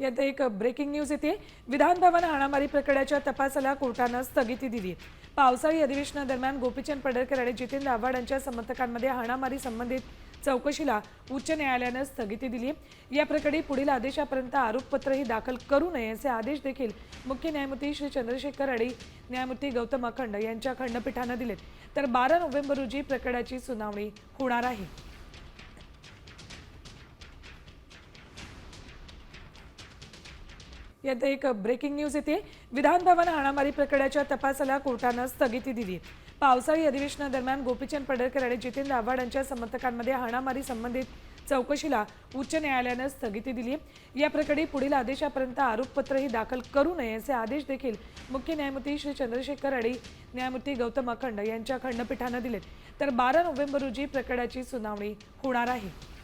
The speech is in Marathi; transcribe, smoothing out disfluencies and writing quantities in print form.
यात एक ब्रेकिंग न्यूज येते। विधान भवन हाणामारी प्रकरणाच्या तपासाला कोर्टाने स्थगिती दिली। पावसाळी अधिवेशनादरम्यान गोपीचंद पडळकर आणि जितेंद्र आव्हाड यांच्या समर्थकांमध्ये हाणामारी संबंधित चौकशीला उच्च न्यायालयाने स्थगिती दिली। या प्रकरणी पुढील आदेशापर्यंत आरोपपत्रही दाखल करू नये असे आदेश देखील मुख्य न्यायमूर्ती श्री चंद्रशेखर आणि न्यायमूर्ती गौतम अखंड यांच्या खंडपीठाने दिलेत। तर 12 नोव्हेंबर रोजी प्रकरणाची सुनावणी होणार आहे। यात एक ब्रेकिंग न्यूज येते। विधान भवन हाणामारी प्रकरणाच्या तपासाला कोर्टाने स्थगिती दिली। पावसाळी अधिवेशनादरम्यान गोपीचंद पडळकर आणि जितेंद्र आव्हाड यांच्या समर्थकांमध्ये हाणामारी संबंधित चौकशीला उच्च न्यायालयाने स्थगिती दिली। या प्रकरणी पुढील आदेशापर्यंत आरोपपत्रही दाखल करू नये असे आदेश देखील मुख्य न्यायमूर्ती श्री चंद्रशेखर आणि न्यायमूर्ती गौतम अखंड यांच्या खंडपीठाने दिलेत। तर 12 नोव्हेंबर रोजी प्रकरणाची सुनावणी होणार आहे।